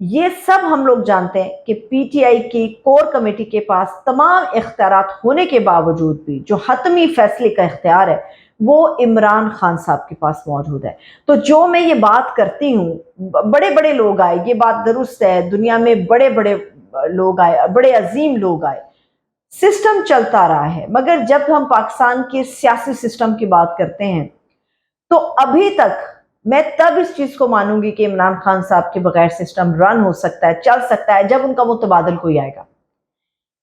یہ سب ہم لوگ جانتے ہیں کہ پی ٹی آئی کی کور کمیٹی کے پاس تمام اختیارات ہونے کے باوجود بھی جو حتمی فیصلے کا اختیار ہے وہ عمران خان صاحب کے پاس موجود ہے۔ تو جو میں یہ بات کرتی ہوں، بڑے بڑے لوگ آئے، یہ بات درست ہے، دنیا میں بڑے بڑے لوگ آئے، بڑے عظیم لوگ آئے، سسٹم چلتا رہا ہے، مگر جب ہم پاکستان کے سیاسی سسٹم کی بات کرتے ہیں تو ابھی تک میں تب اس چیز کو مانوں گی کہ عمران خان صاحب کے بغیر سسٹم رن ہو سکتا ہے، چل سکتا ہے، جب ان کا متبادل کوئی آئے گا۔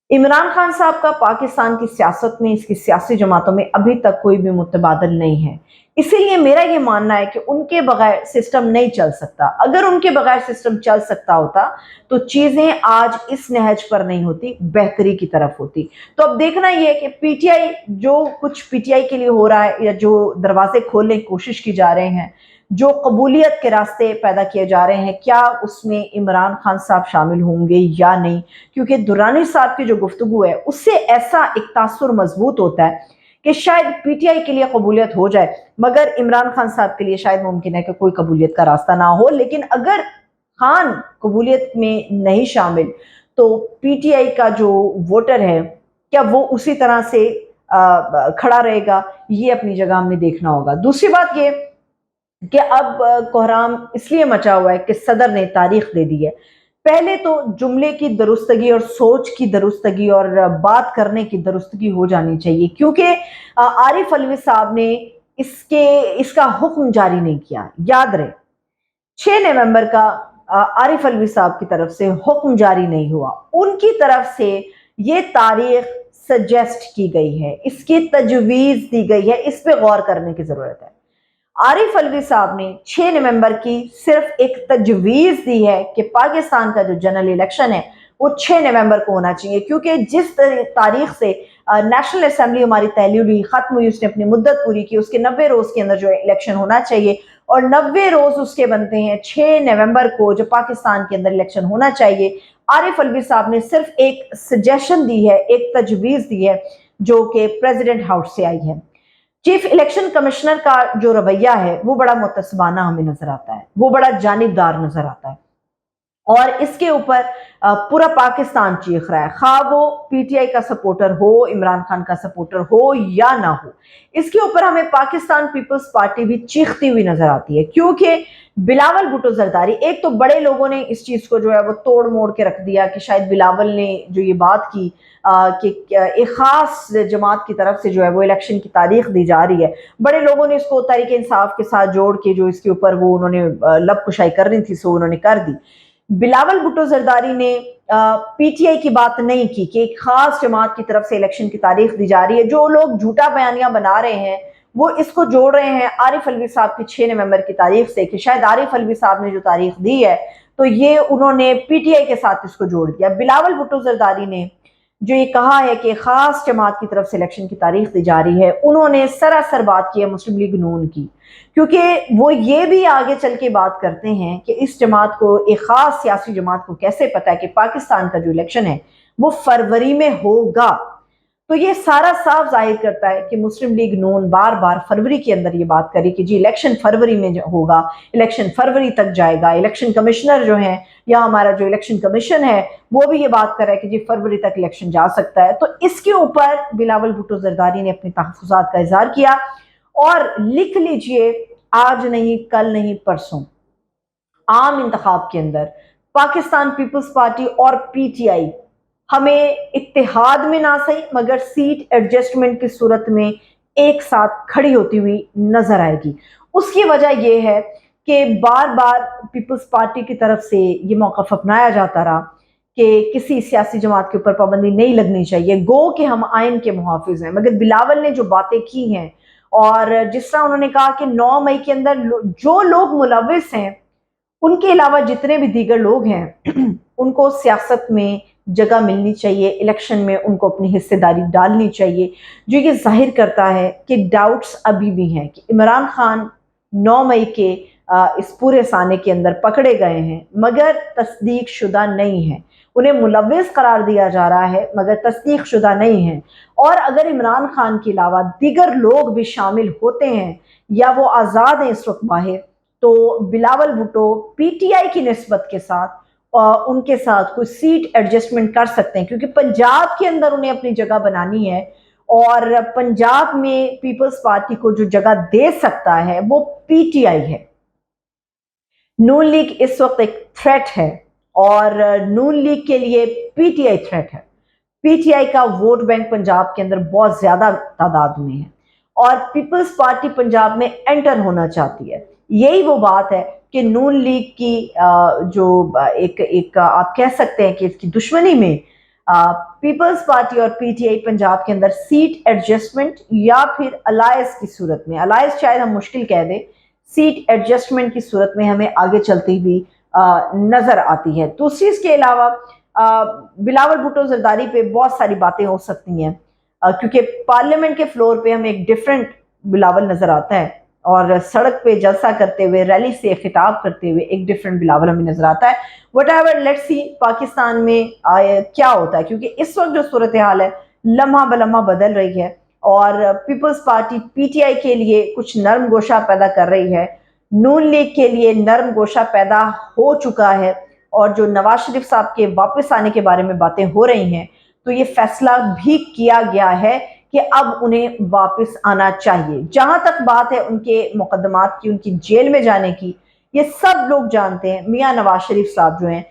عمران خان صاحب کا پاکستان کی سیاست میں، اس کی سیاسی جماعتوں میں ابھی تک کوئی بھی متبادل نہیں ہے، اسی لیے میرا یہ ماننا ہے کہ ان کے بغیر سسٹم نہیں چل سکتا۔ اگر ان کے بغیر سسٹم چل سکتا ہوتا تو چیزیں آج اس نہج پر نہیں ہوتی، بہتری کی طرف ہوتی۔ تو اب دیکھنا یہ ہے کہ پی ٹی آئی، جو کچھ پی ٹی آئی کے لیے ہو رہا ہے یا جو دروازے کھولنے کی کوشش کی جا رہے ہیں، جو قبولیت کے راستے پیدا کیے جا رہے ہیں، کیا اس میں عمران خان صاحب شامل ہوں گے یا نہیں؟ کیونکہ درانی صاحب کی جو گفتگو ہے اس سے ایسا ایک تاثر مضبوط ہوتا ہے کہ شاید پی ٹی آئی کے لیے قبولیت ہو جائے، مگر عمران خان صاحب کے لیے شاید ممکن ہے کہ کوئی قبولیت کا راستہ نہ ہو۔ لیکن اگر خان قبولیت میں نہیں شامل تو پی ٹی آئی کا جو ووٹر ہے کیا وہ اسی طرح سے کھڑا رہے گا؟ یہ اپنی جگہ ہم نے دیکھنا ہوگا۔ دوسری بات یہ کہ اب کوحرام اس لیے مچا ہوا ہے کہ صدر نے تاریخ دے دی ہے۔ پہلے تو جملے کی درستگی اور سوچ کی درستگی اور بات کرنے کی درستگی ہو جانی چاہیے، کیونکہ عارف علوی صاحب نے اس کا حکم جاری نہیں کیا۔ یاد رہے 6 نومبر کا عارف علوی صاحب کی طرف سے حکم جاری نہیں ہوا، ان کی طرف سے یہ تاریخ سجیسٹ کی گئی ہے، اس کی تجویز دی گئی ہے، اس پہ غور کرنے کی ضرورت ہے۔ عارف علوی صاحب نے 6 نومبر کی صرف ایک تجویز دی ہے کہ پاکستان کا جو جنرل الیکشن ہے وہ 6 نومبر کو ہونا چاہیے، کیونکہ جس تاریخ سے نیشنل اسمبلی ہماری تحلیل ہوئی، ختم ہوئی، اس نے اپنی مدت پوری کی، اس کے 90 روز کے اندر جو الیکشن ہونا چاہیے، اور 90 روز اس کے بنتے ہیں 6 نومبر کو جو پاکستان کے اندر الیکشن ہونا چاہیے۔ عارف علوی صاحب نے صرف ایک سجیشن دی ہے، ایک تجویز دی ہے جو کہ پریزیڈنٹ ہاؤس سے آئی ہے۔ چیف الیکشن کمشنر کا جو رویہ ہے وہ بڑا متسبانہ ہمیں نظر آتا ہے، وہ بڑا جانبدار نظر آتا ہے، اور اس کے اوپر پورا پاکستان چیخ رہا ہے، خواہ وہ پی ٹی آئی کا سپورٹر ہو، عمران خان کا سپورٹر ہو یا نہ ہو۔ اس کے اوپر ہمیں پاکستان پیپلز پارٹی بھی چیختی ہوئی نظر آتی ہے، کیونکہ بلاول بھٹو زرداری، ایک تو بڑے لوگوں نے اس چیز کو جو ہے وہ توڑ موڑ کے رکھ دیا کہ شاید بلاول نے جو یہ بات کی کہ ایک خاص جماعت کی طرف سے جو ہے وہ الیکشن کی تاریخ دی جا رہی ہے، بڑے لوگوں نے اس کو تحریک انصاف کے ساتھ جوڑ کے جو اس کے اوپر وہ انہوں نے لب کشائی کرنی تھی سو انہوں نے کر دی۔ بلاول بھٹو زرداری نے پی ٹی آئی کی بات نہیں کی کہ ایک خاص جماعت کی طرف سے الیکشن کی تاریخ دی جا رہی ہے۔ جو لوگ جھوٹا بیانیہ بنا رہے ہیں وہ اس کو جوڑ رہے ہیں عارف علوی صاحب کی 6 نومبر کی تاریخ سے، کہ شاید عارف علوی صاحب نے جو تاریخ دی ہے تو یہ انہوں نے پی ٹی آئی کے ساتھ اس کو جوڑ دیا۔ بلاول بھٹو زرداری نے جو یہ کہا ہے کہ خاص جماعت کی طرف سے الیکشن کی تاریخ دی جا رہی ہے، انہوں نے سراسر بات کی ہے مسلم لیگ نون کی، کیونکہ وہ یہ بھی آگے چل کے بات کرتے ہیں کہ اس جماعت کو، ایک خاص سیاسی جماعت کو کیسے پتا ہے کہ پاکستان کا جو الیکشن ہے وہ فروری میں ہوگا۔ تو یہ سارا صاف ظاہر کرتا ہے کہ مسلم لیگ نون بار بار فروری کے اندر یہ بات کری کہ جی الیکشن فروری میں ہوگا، الیکشن فروری تک جائے گا، الیکشن کمشنر جو ہیں یا ہمارا جو الیکشن کمیشن ہے وہ بھی یہ بات کر رہا ہے کہ جی فروری تک الیکشن جا سکتا ہے۔ تو اس کے اوپر بلاول بھٹو زرداری نے اپنے تحفظات کا اظہار کیا، اور لکھ لیجئے آج نہیں کل نہیں پرسوں عام انتخاب کے اندر پاکستان پیپلز پارٹی اور پی ٹی آئی ہمیں اتحاد میں نہ صحیح مگر سیٹ ایڈجسٹمنٹ کی صورت میں ایک ساتھ کھڑی ہوتی ہوئی نظر آئے گی۔ اس کی وجہ یہ ہے کہ بار بار پیپلز پارٹی کی طرف سے یہ موقف اپنایا جاتا رہا کہ کسی سیاسی جماعت کے اوپر پابندی نہیں لگنی چاہیے، گو کہ ہم آئین کے محافظ ہیں، مگر بلاول نے جو باتیں کی ہیں، اور جس طرح انہوں نے کہا کہ 9 مئی کے اندر جو لوگ ملوث ہیں ان کے علاوہ جتنے بھی دیگر لوگ ہیں ان کو سیاست میں جگہ ملنی چاہیے، الیکشن میں ان کو اپنی حصہ داری ڈالنی چاہیے، جو یہ ظاہر کرتا ہے کہ ڈاؤٹس ابھی بھی ہیں کہ عمران خان 9 مئی کے اس پورے سانے کے اندر پکڑے گئے ہیں مگر تصدیق شدہ نہیں ہیں، انہیں ملوث قرار دیا جا رہا ہے مگر تصدیق شدہ نہیں ہیں، اور اگر عمران خان کے علاوہ دیگر لوگ بھی شامل ہوتے ہیں یا وہ آزاد ہیں اس وقت باہر، تو Bilawal Bhutto P T I کی نسبت کے ساتھ ان کے ساتھ کوئی سیٹ ایڈجسٹمنٹ کر سکتے ہیں، کیونکہ پنجاب کے اندر انہیں اپنی جگہ بنانی ہے، اور پنجاب میں پیپلز پارٹی کو جو جگہ دے سکتا ہے وہ پی ٹی آئی ہے۔ نون لیگ اس وقت ایک تھریٹ ہے، اور نون لیگ کے لیے پی ٹی آئی تھریٹ ہے۔ پی ٹی آئی کا ووٹ بینک پنجاب کے اندر بہت زیادہ تعداد میں ہے، اور پیپلز پارٹی پنجاب میں انٹر ہونا چاہتی ہے۔ یہی وہ بات ہے کہ نون لیگ کی جو ایک آپ کہہ سکتے ہیں کہ اس کی دشمنی میں پیپلز پارٹی اور پی ٹی آئی پنجاب کے اندر سیٹ ایڈجسٹمنٹ یا پھر الائنس کی صورت میں، الائنس شاید ہم مشکل کہہ دیں، سیٹ ایڈجسٹمنٹ کی صورت میں ہمیں آگے چلتی ہوئی نظر آتی ہے۔ دوسری اس کے علاوہ بلاول بھٹو زرداری پہ بہت ساری باتیں ہو سکتی ہیں، کیونکہ پارلیمنٹ کے فلور پہ ہمیں ایک ڈیفرنٹ بلاول نظر آتا ہے، اور سڑک پہ جلسہ کرتے ہوئے، ریلی سے خطاب کرتے ہوئے ایک ڈیفرنٹ بلاول ہمیں نظر آتا ہے۔ What ever, let's see Pakistan میں کیا ہوتا ہے، کیونکہ اس وقت جو صورتحال ہے لمحہ بلمحہ بدل رہی ہے، اور پیپلز پارٹی پی ٹی آئی کے لیے کچھ نرم گوشہ پیدا کر رہی ہے، نون لیگ کے لیے نرم گوشہ پیدا ہو چکا ہے، اور جو نواز شریف صاحب کے واپس آنے کے بارے میں باتیں ہو رہی ہیں، تو یہ فیصلہ بھی کیا گیا ہے کہ اب انہیں واپس آنا چاہیے۔ جہاں تک بات ہے ان کے مقدمات کی، ان کی جیل میں جانے کی، یہ سب لوگ جانتے ہیں میاں نواز شریف صاحب جو ہیں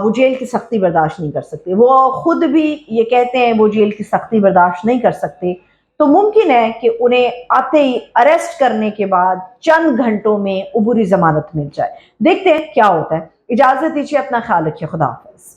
وہ جیل کی سختی برداشت نہیں کر سکتے، وہ خود بھی یہ کہتے ہیں وہ جیل کی سختی برداشت نہیں کر سکتے، تو ممکن ہے کہ انہیں آتے ہی اریسٹ کرنے کے بعد چند گھنٹوں میں عبوری ضمانت مل جائے۔ دیکھتے ہیں کیا ہوتا ہے۔ اجازت دیجیے، اپنا خیال رکھیے، خدا حافظ۔